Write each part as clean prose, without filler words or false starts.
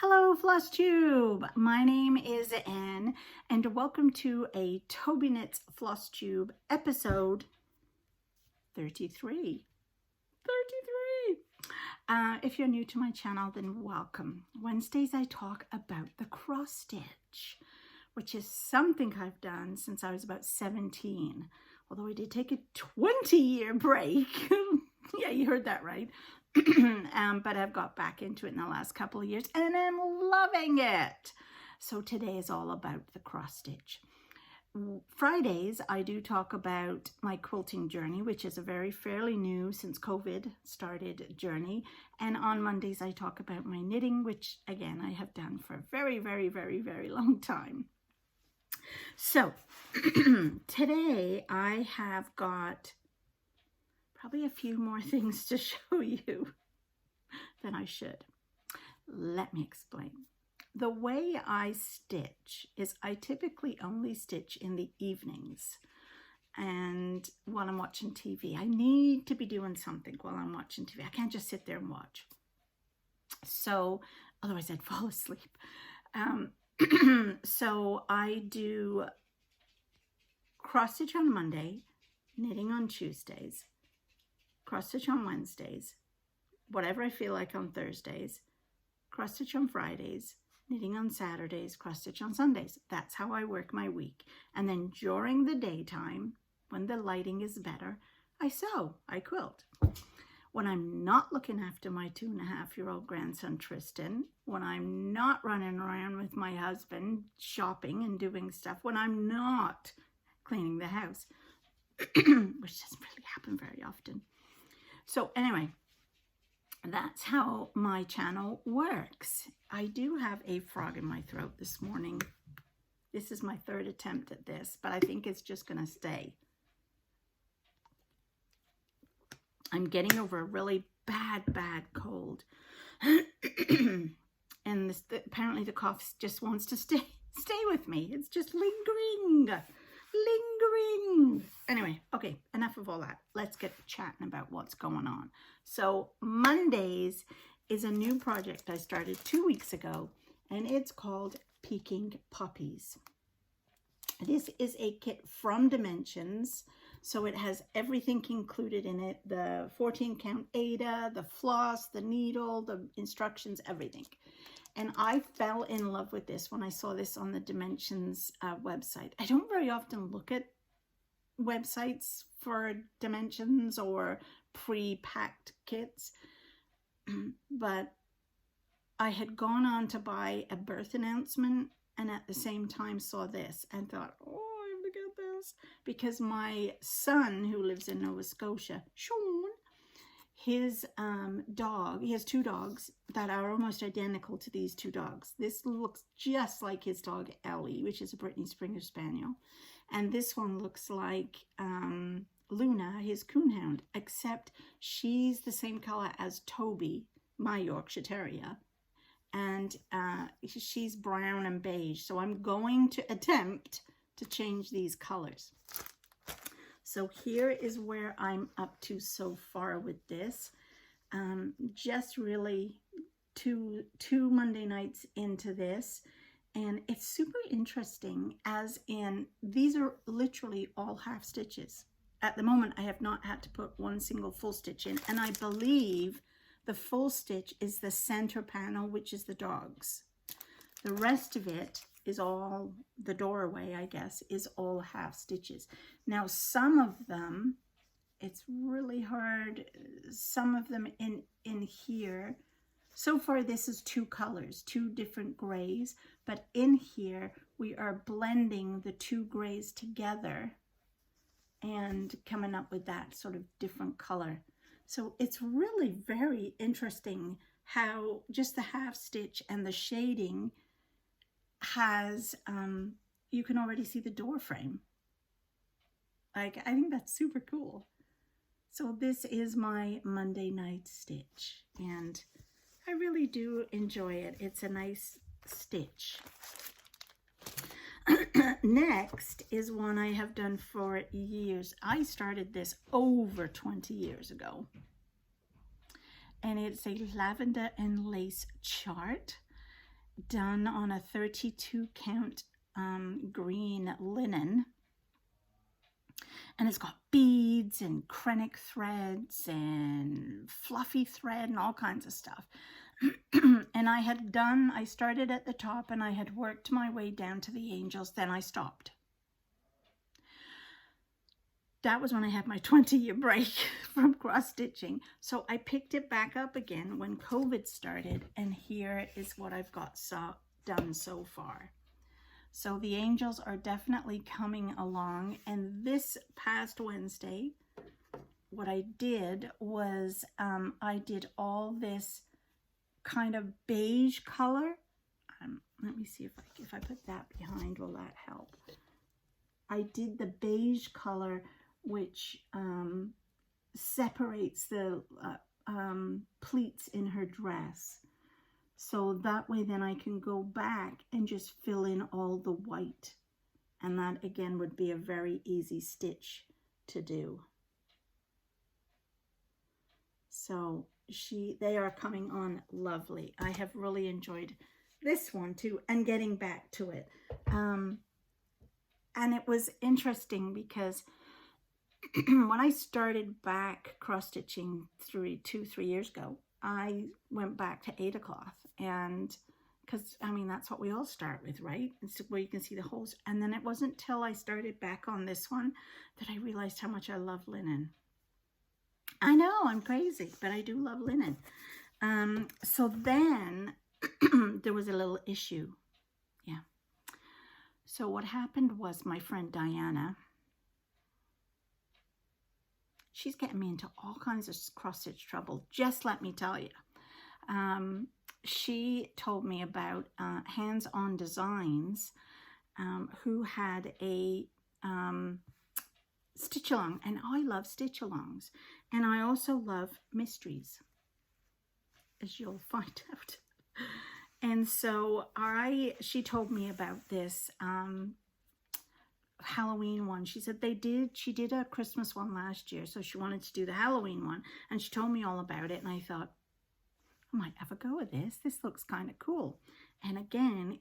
Hello Flosstube, my name is Anne and welcome to a Tobyknits Flosstube episode 33. If you're new to my channel, then welcome. Wednesdays I talk about the cross stitch, which is something I've done since I was about 17, although I did take a 20-year break. Yeah, you heard that right. But I've got back into it in the last couple of years and I'm loving it. So today is all about the cross stitch. Fridays I do talk about my quilting journey, which is a fairly new since COVID started journey, and on Mondays I talk about my knitting, which again I have done for a very long time. So today I have got probably a few more things to show you than I should. Let me explain. The way I stitch is I typically only stitch in the evenings and when I'm watching TV. I need to be doing something while I'm watching TV. I can't just sit there and watch. So otherwise I'd fall asleep. So I do cross stitch on Monday, knitting on Tuesdays, cross stitch on Wednesdays, whatever I feel like on Thursdays, cross stitch on Fridays, knitting on Saturdays, cross stitch on Sundays. That's how I work my week. And then during the daytime, when the lighting is better, I sew, I quilt. When I'm not looking after my 2.5-year-old grandson Tristan, when I'm not running around with my husband shopping and doing stuff, when I'm not cleaning the house, which doesn't really happen very often. So anyway, that's how my channel works. I do have a frog in my throat this morning. This is my third attempt at this, but I think it's just going to stay. I'm getting over a really bad cold. And apparently the cough just wants to stay with me. It's just lingering. Anyway, okay, enough of all that. Let's get chatting about what's going on. So Mondays is a new project I started 2 weeks ago, and it's called Peking Puppies. This is a kit from Dimensions, so it has everything included in it: the 14 count Ada, the floss, the needle, the instructions, everything. And I fell in love with this when I saw this on the Dimensions website. I don't very often look at websites for Dimensions or pre-packed kits, but I had gone on to buy a birth announcement and at the same time saw this and thought, oh, I have to get this, because my son, who lives in Nova Scotia, Sean, his dog, he has 2 dogs that are almost identical to these 2 dogs. This looks just like his dog Ellie, which is a Brittany Springer Spaniel, and this one looks like Luna, his coonhound, except she's the same color as Toby, my Yorkshire Terrier, and she's brown and beige. So I'm going to attempt to change these colors. So here is where I'm up to so far with this. Just really two Monday nights into this. And it's super interesting, as in these are literally all half stitches. At the moment, I have not had to put one single full stitch in. And I believe the full stitch is the center panel, which is the dogs. The rest of it is all, the doorway, I guess, is all half stitches. Now, some of them, it's really hard, some of them in here, so far this is 2 colors, 2 different grays, but in here we are blending the 2 grays together and coming up with that sort of different color. So it's really very interesting how just the half stitch and the shading has, you can already see the door frame. Like, I think that's super cool. So this is my Monday night stitch, and I really do enjoy it. It's a nice stitch. Next is one I have done for years. I started this over 20 years ago. And it's a lavender and lace chart. done on a 32 count green linen. And it's got beads and krennic threads and fluffy thread and all kinds of stuff. And I started at the top and I had worked my way down to the angels. Then I stopped. That was when I had my 20-year break from cross stitching. So I picked it back up again when COVID started. And here is what I've got done so far. So the angels are definitely coming along. And this past Wednesday, what I did was I did all this kind of beige color. Let me see if I put that behind, will that help? I did the beige color, which separates the pleats in her dress. So that way then I can go back and just fill in all the white. And that again would be a very easy stitch to do. So they are coming on lovely. I have really enjoyed this one too, and getting back to it. And it was interesting because when I started back cross stitching 3 years ago, I went back to Ada cloth, and because I mean that's what we all start with, right? It's where you can see the holes. And then it wasn't till I started back on this one that I realized how much I love linen. I know I'm crazy, but I do love linen. So then there was a little issue. Yeah. So what happened was my friend Diana, she's getting me into all kinds of cross-stitch trouble, just let me tell you. She told me about Hands-On Designs, who had a stitch-along, and I love stitch-alongs, and I also love mysteries, as you'll find out. And so she told me about this Halloween one. She said she did a Christmas one last year, so she wanted to do the Halloween one, and she told me all about it, and I thought, I might have a go at this. This looks kind of cool. And again,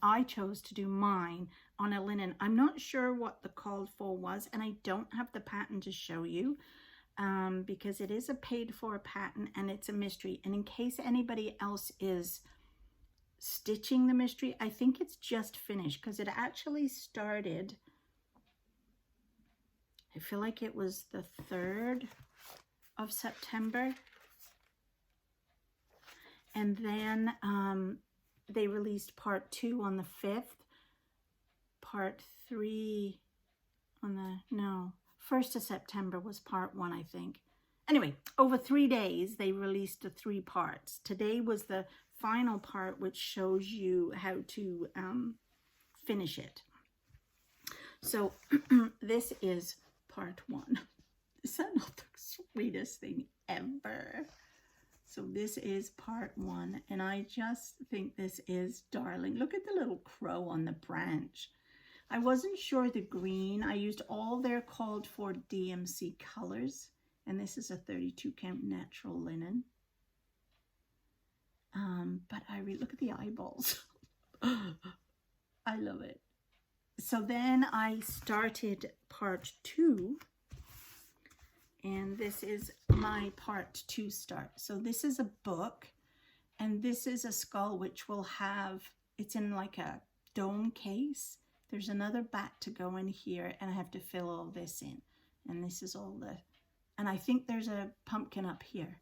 I chose to do mine on a linen. I'm not sure what the called for was, and I don't have the pattern to show you because it is a paid for pattern and it's a mystery. And in case anybody else is stitching the mystery, I think it's just finished because it actually started, I feel like it was the 3rd of September. And then they released part 2 on the 5th, part 3 on the, 1st of September was part 1, I think. Anyway, over 3 days, they released the 3 parts. Today was the final part, which shows you how to finish it. So this is part 1. Is that not the sweetest thing ever? So this is part 1, and I just think this is darling. Look at the little crow on the branch. I wasn't sure the green. I used all their called for DMC colors, and this is a 32 count natural linen. But look at the eyeballs. I love it. So then I started part 2. And this is my part 2 start. So this is a book, and this is a skull which will have, it's in like a dome case. There's another bat to go in here, and I have to fill all this in. And this is all and I think there's a pumpkin up here.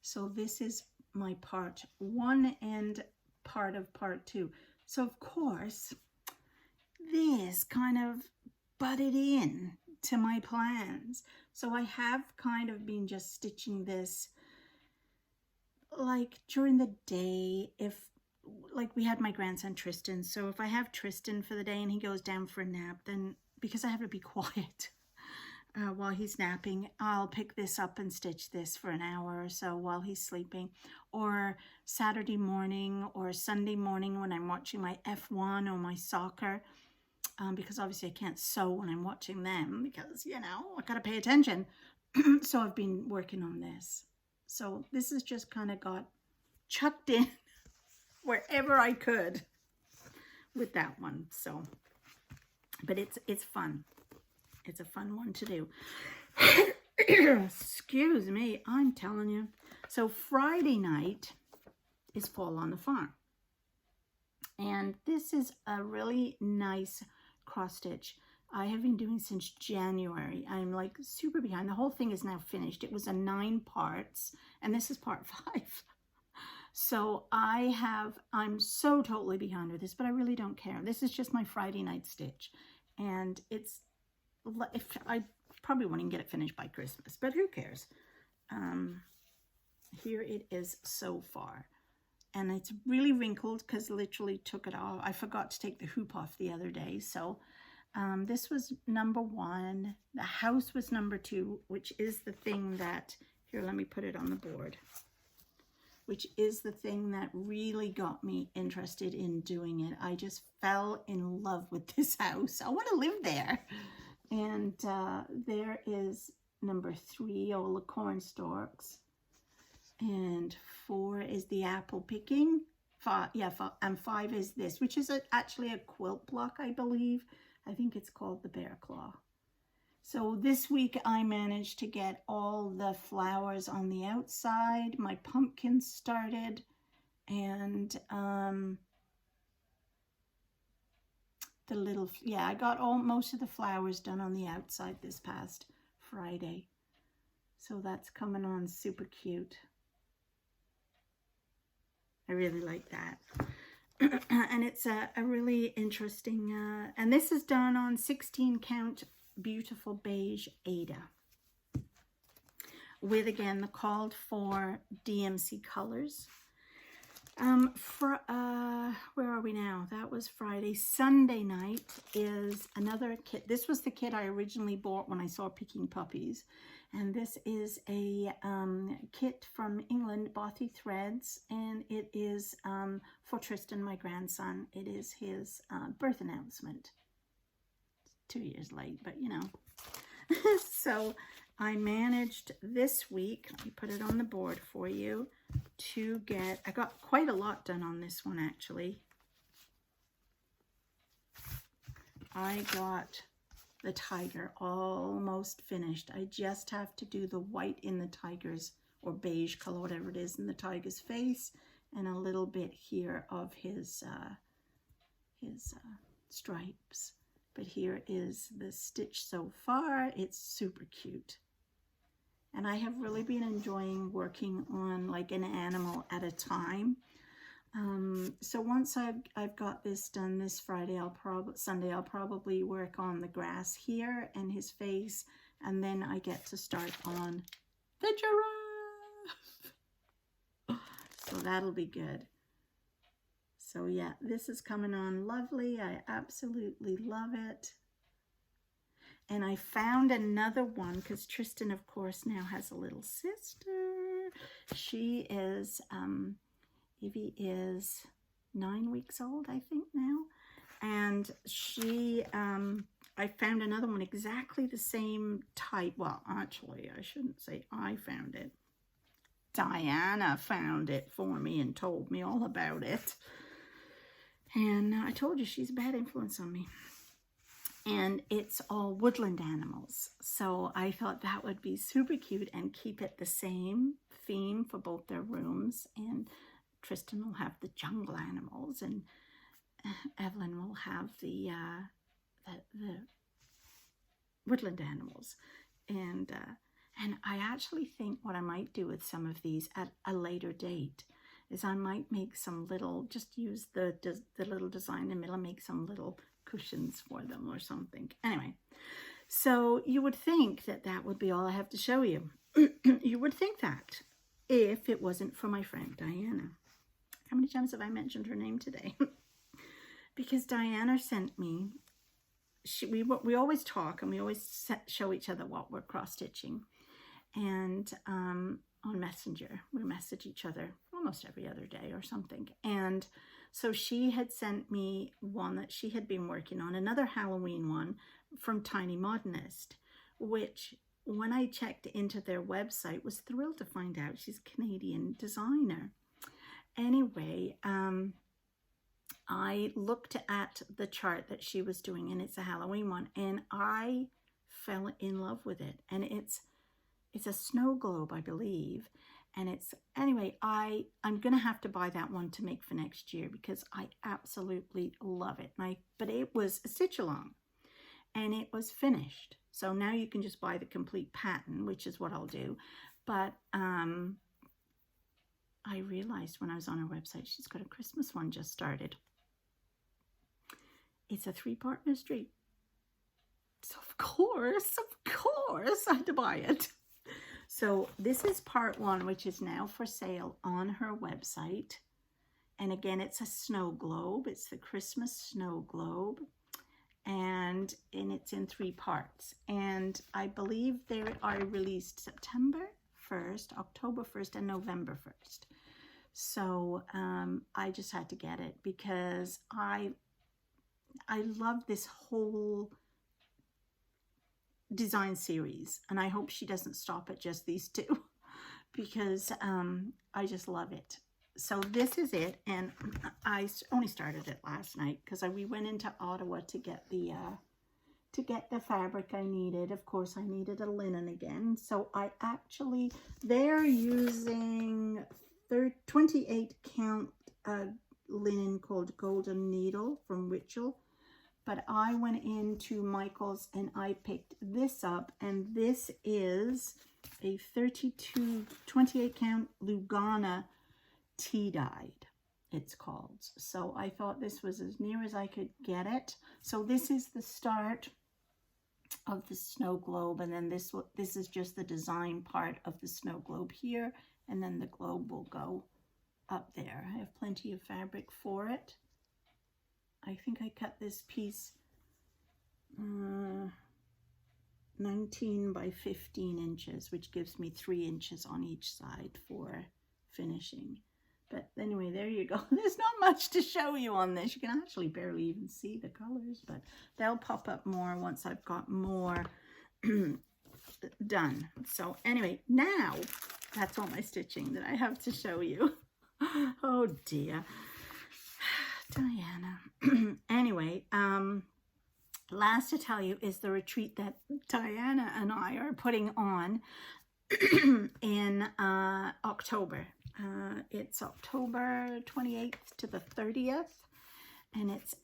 So this is my part 1 and part of part 2. So of course, this kind of butted in to my plans. So I have kind of been just stitching this like during the day, like we had my grandson Tristan. So if I have Tristan for the day and he goes down for a nap, then because I have to be quiet while he's napping, I'll pick this up and stitch this for an hour or so while he's sleeping. Or Saturday morning or Sunday morning when I'm watching my F1 or my soccer. Because obviously I can't sew when I'm watching them because, you know, I gotta pay attention. So I've been working on this. So this has just kind of got chucked in wherever I could with that one. So, but it's fun. It's a fun one to do. Excuse me, I'm telling you. So Friday night is Fall on the Farm. And this is a really nice cross stitch I have been doing since January. I'm like super behind. The whole thing is now finished. It was a 9 parts, and this is part 5. So I'm so totally behind with this, but I really don't care. This is just my Friday night stitch. And I probably won't even get it finished by Christmas, but who cares? Here it is so far. And it's really wrinkled because literally took it off. I forgot to take the hoop off the other day. So this was number 1. The house was number 2, which is the thing that, here, let me put it on the board, which is the thing that really got me interested in doing it. I just fell in love with this house. I want to live there. And there is number 3, all the corn stalks. And 4 is the apple picking. 5, and 5 is this, which is actually a quilt block, I believe. I think it's called the Bear Claw. So this week I managed to get all the flowers on the outside. My pumpkins started, and I got most of the flowers done on the outside this past Friday. So that's coming on super cute. I really like that. And it's a really interesting, and this is done on 16 count beautiful beige Ada. With, again, the called for DMC colors. Where are we now? That was Friday. Sunday night is another kit. This was the kit I originally bought when I saw Picking Puppies. And this is a kit from England, Bothy threads, and it is for Tristan, my grandson. It is his birth announcement. 2 years late, but you know. So I managed this week, let me put it on the board for you, to get, I got quite a lot done on this one actually. I got the tiger almost finished. I just have to do the white in the tiger's, or beige color, whatever it is, in the tiger's face, and a little bit here of his stripes. But here is the stitch so far. It's super cute. And I have really been enjoying working on like an animal at a time. So once I've got this done this Friday, Sunday, I'll probably work on the grass here and his face, and then I get to start on the giraffe. So that'll be good. So yeah, this is coming on lovely. I absolutely love it. And I found another one because Tristan, of course, now has a little sister. She is, Evie is 9 weeks old, I think now. And she, I found another one exactly the same type. Well, actually, I shouldn't say I found it. Diana found it for me and told me all about it. And I told you she's a bad influence on me. And it's all woodland animals. So I thought that would be super cute and keep it the same theme for both their rooms. And Tristan will have the jungle animals, and Evelyn will have the woodland animals. And I actually think what I might do with some of these at a later date is I might make some little, just use the little design in the middle and make some little cushions for them or something. Anyway, so you would think that that would be all I have to show you. You would think that if it wasn't for my friend Diana. How many times have I mentioned her name today? Because Diana sent me, we always talk and we always show each other what we're cross-stitching. And on Messenger, we message each other almost every other day or something. And so she had sent me one that she had been working on, another Halloween one from Tiny Modernist, which when I checked into their website was thrilled to find out she's a Canadian designer. anyway, I looked at the chart that she was doing, and it's a Halloween one, and I fell in love with it. And it's a snow globe, I believe. And it's, anyway, I'm gonna have to buy that one to make for next year because I absolutely love it. But it was a stitch along and it was finished. So now you can just buy the complete pattern, which is what I'll do. But I realized when I was on her website, she's got a Christmas one just started. It's a 3-part mystery. So of course, I had to buy it. So this is part 1, which is now for sale on her website. And again, it's a snow globe. It's the Christmas snow globe. And it's in 3 parts. And I believe they are released September 1st, October 1st, and November 1st. So I just had to get it because I love this whole design series, and I hope she doesn't stop at just these 2 because I just love it. So this is it, and I only started it last night because we went into Ottawa to get the fabric I needed. Of course, I needed a linen again, so they're using 28 count linen called Golden Needle from Witchell. But I went into Michael's and I picked this up, and this is a 28 count Lugana tea dyed, it's called. So I thought this was as near as I could get it. So this is the start of the snow globe, and then this is just the design part of the snow globe here, and then the globe will go up there. I have plenty of fabric for it. I think I cut this piece 19 by 15 inches, which gives me 3 inches on each side for finishing. But anyway, there you go. There's not much to show you on this. You can actually barely even see the colors, but they'll pop up more once I've got more done. So anyway, now that's all my stitching that I have to show you. Oh dear. Diana. Anyway, last to tell you is the retreat that Diana and I are putting on in October. It's October 28th to the 30th,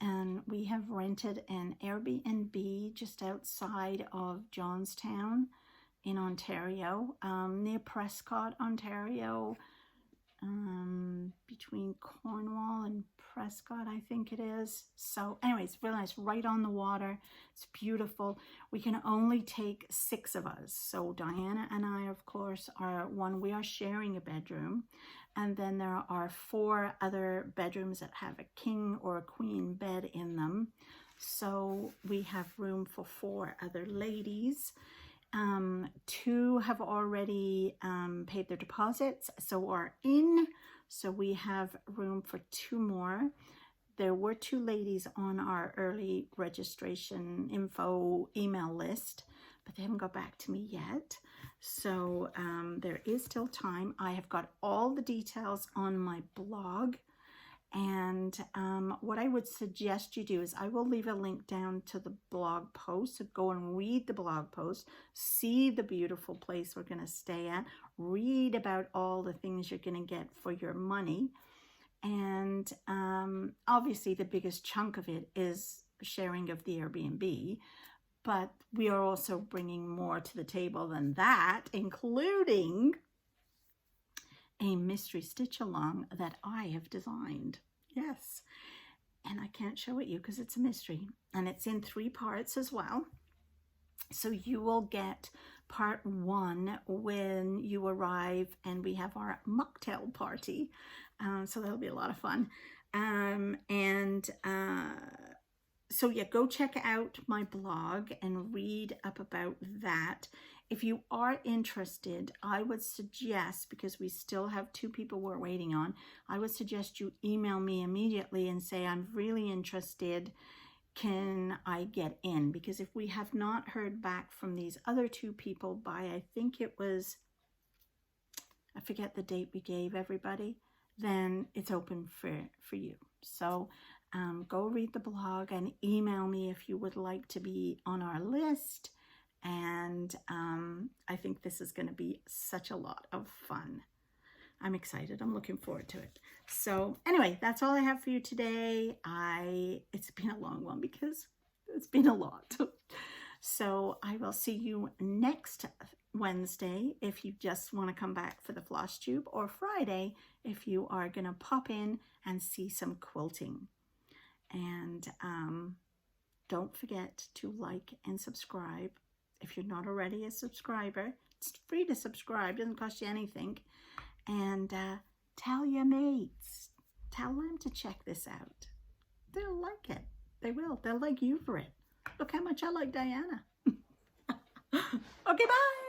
and we have rented an Airbnb just outside of Johnstown in Ontario, near Prescott, Ontario. Between Cornwall and Prescott, I think it is. So anyway, it's really nice, right on the water. It's beautiful. We can only take 6 of us. So Diana and I, of course, we are sharing a bedroom. And then there are 4 other bedrooms that have a king or a queen bed in them. So we have room for 4 other ladies. 2 have already paid their deposits, so are in. So we have room for 2 more. There were 2 ladies on our early registration info email list, but they haven't got back to me yet. So there is still time. I have got all the details on my blog. And what I would suggest you do is I will leave a link down to the blog post. So go and read the blog post, see the beautiful place we're going to stay at, read about all the things you're going to get for your money. And obviously the biggest chunk of it is sharing of the Airbnb. But we are also bringing more to the table than that, including a mystery stitch along that I have designed. Yes, and I can't show it you because it's a mystery, and it's in 3 parts as well. So you will get part 1 when you arrive, and we have our mocktail party. So that'll be a lot of fun. So yeah, go check out my blog and read up about that. If you are interested, I would suggest, because we still have 2 people we're waiting on, I would suggest you email me immediately and say, I'm really interested. Can I get in? Because if we have not heard back from these other 2 people by, I think it was, I forget the date we gave everybody, then it's open for you. So go read the blog and email me if you would like to be on our list. And I think this is going to be such a lot of fun. I'm excited. I'm looking forward to it. So anyway, that's all I have for you today. It's been a long one because it's been a lot. So I will see you next Wednesday if you just want to come back for the floss tube, or Friday if you are going to pop in and see some quilting. And don't forget to like and subscribe. If you're not already a subscriber, it's free to subscribe. Doesn't cost you anything. And tell your mates. Tell them to check this out. They'll like it. They will. They'll like you for it. Look how much I like Diana. Okay, bye.